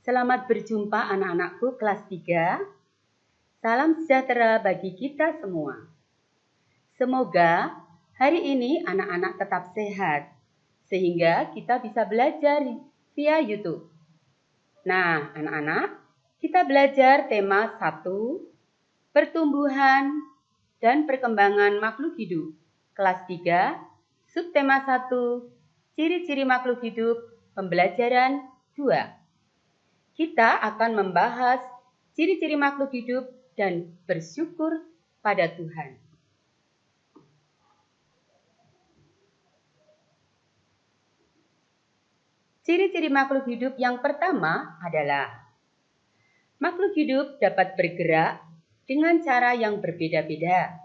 Selamat berjumpa anak-anakku kelas 3. Salam sejahtera bagi kita semua. Semoga hari ini anak-anak tetap sehat, sehingga kita bisa belajar via YouTube. Nah, anak-anak, kita belajar tema 1, pertumbuhan dan perkembangan makhluk hidup. Kelas 3, subtema 1, ciri-ciri makhluk hidup, pembelajaran 2. Kita akan membahas ciri-ciri makhluk hidup dan bersyukur pada Tuhan. Ciri-ciri makhluk hidup yang pertama adalah makhluk hidup dapat bergerak dengan cara yang berbeda-beda.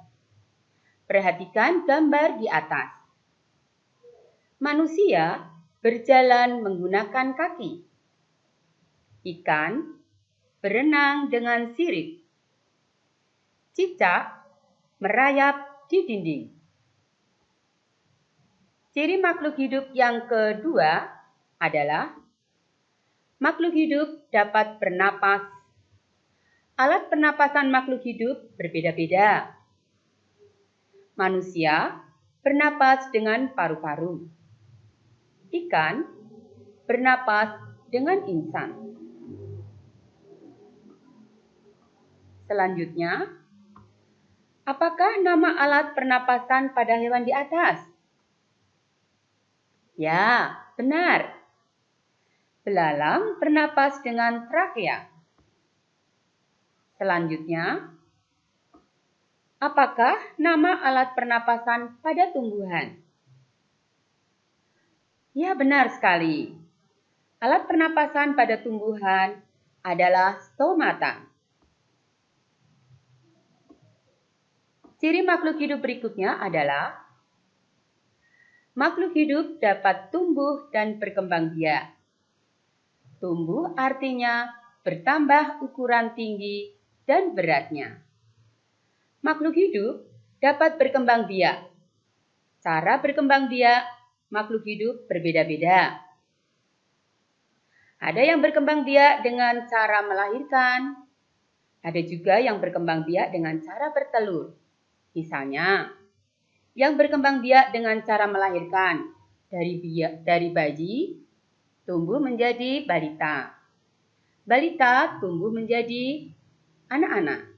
Perhatikan gambar di atas. Manusia berjalan menggunakan kaki. Ikan berenang dengan sirip. Cicak merayap di dinding. Ciri makhluk hidup yang kedua adalah makhluk hidup dapat bernapas. Alat pernapasan makhluk hidup berbeda-beda. Manusia bernapas dengan paru-paru. Ikan bernapas dengan insang. Selanjutnya, apakah nama alat pernapasan pada hewan di atas? Ya, benar. Belalang bernapas dengan trakea. Selanjutnya, apakah nama alat pernapasan pada tumbuhan? Ya, benar sekali. Alat pernapasan pada tumbuhan adalah stomata. Ciri makhluk hidup berikutnya adalah makhluk hidup dapat tumbuh dan berkembang biak. Tumbuh artinya bertambah ukuran tinggi dan beratnya. Makhluk hidup dapat berkembang biak. Cara berkembang biak makhluk hidup berbeda-beda. Ada yang berkembang biak dengan cara melahirkan. Ada juga yang berkembang biak dengan cara bertelur. Misalnya, yang berkembang biak dengan cara melahirkan dari bayi tumbuh menjadi balita. Balita tumbuh menjadi anak-anak.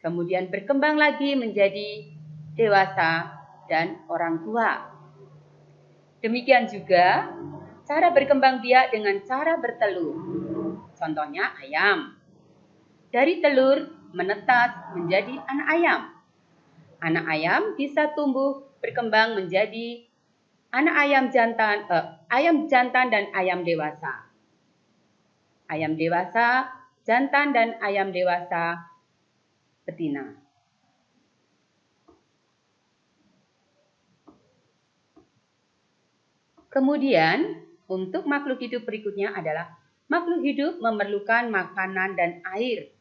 Kemudian berkembang lagi menjadi dewasa dan orang tua. Demikian juga cara berkembang biak dengan cara bertelur. Contohnya ayam. Dari telur menetas menjadi anak ayam. Anak ayam bisa tumbuh berkembang menjadi ayam jantan dan ayam dewasa. Ayam dewasa jantan dan ayam dewasa betina. Kemudian, untuk makhluk hidup berikutnya adalah makhluk hidup memerlukan makanan dan air.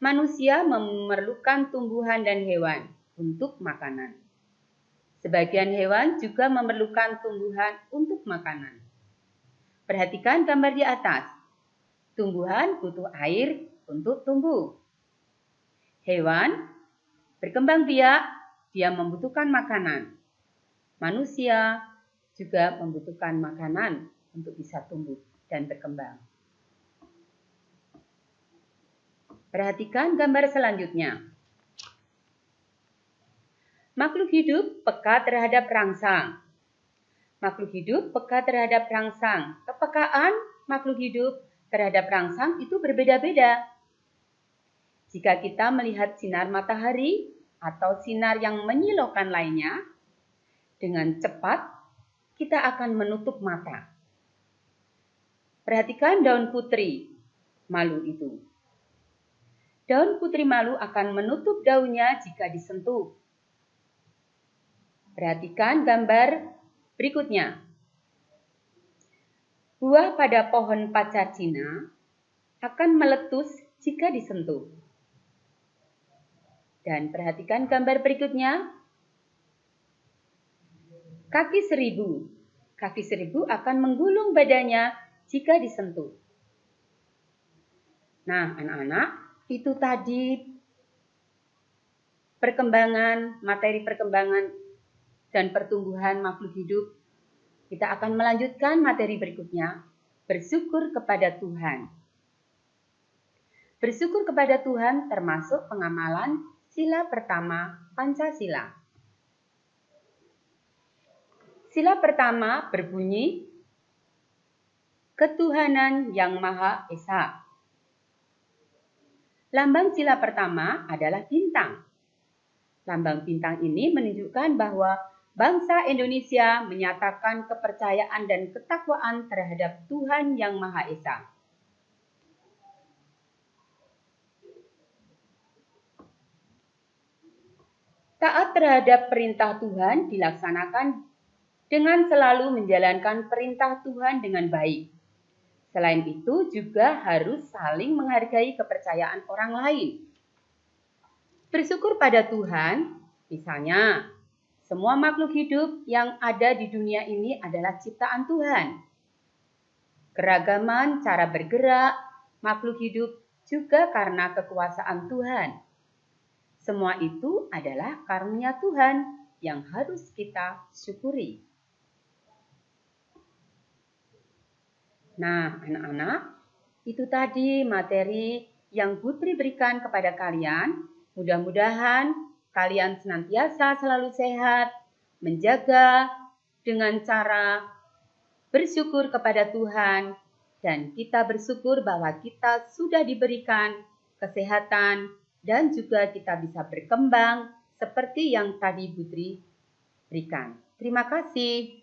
Manusia memerlukan tumbuhan dan hewan untuk makanan. Sebagian hewan juga memerlukan tumbuhan untuk makanan. Perhatikan gambar di atas. Tumbuhan butuh air untuk tumbuh. Hewan berkembang biak, dia membutuhkan makanan. Manusia juga membutuhkan makanan untuk bisa tumbuh dan berkembang. Perhatikan gambar selanjutnya. Makhluk hidup peka terhadap rangsang. Makhluk hidup peka terhadap rangsang. Kepekaan makhluk hidup terhadap rangsang itu berbeda-beda. Jika kita melihat sinar matahari atau sinar yang menyilaukan lainnya, dengan cepat kita akan menutup mata. Perhatikan daun putri malu itu. Daun putri malu akan menutup daunnya jika disentuh. Perhatikan gambar berikutnya. Buah pada pohon pacar Cina akan meletus jika disentuh. Dan perhatikan gambar berikutnya. Kaki seribu. Kaki seribu akan menggulung badannya jika disentuh. Nah, anak-anak, itu tadi materi perkembangan dan pertumbuhan makhluk hidup. Kita akan melanjutkan materi berikutnya, bersyukur kepada Tuhan. Bersyukur kepada Tuhan termasuk pengamalan sila pertama Pancasila. Sila pertama berbunyi, Ketuhanan yang Maha Esa. Lambang sila pertama adalah bintang. Lambang bintang ini menunjukkan bahwa bangsa Indonesia menyatakan kepercayaan dan ketakwaan terhadap Tuhan yang Maha Esa. Taat terhadap perintah Tuhan dilaksanakan dengan selalu menjalankan perintah Tuhan dengan baik. Selain itu juga harus saling menghargai kepercayaan orang lain. Bersyukur pada Tuhan, misalnya, semua makhluk hidup yang ada di dunia ini adalah ciptaan Tuhan. Keragaman cara bergerak makhluk hidup juga karena kekuasaan Tuhan. Semua itu adalah karunia Tuhan yang harus kita syukuri. Nah, anak-anak, itu tadi materi yang Putri berikan kepada kalian. Mudah-mudahan kalian senantiasa selalu sehat, menjaga dengan cara bersyukur kepada Tuhan, dan kita bersyukur bahwa kita sudah diberikan kesehatan dan juga kita bisa berkembang seperti yang tadi Putri berikan. Terima kasih.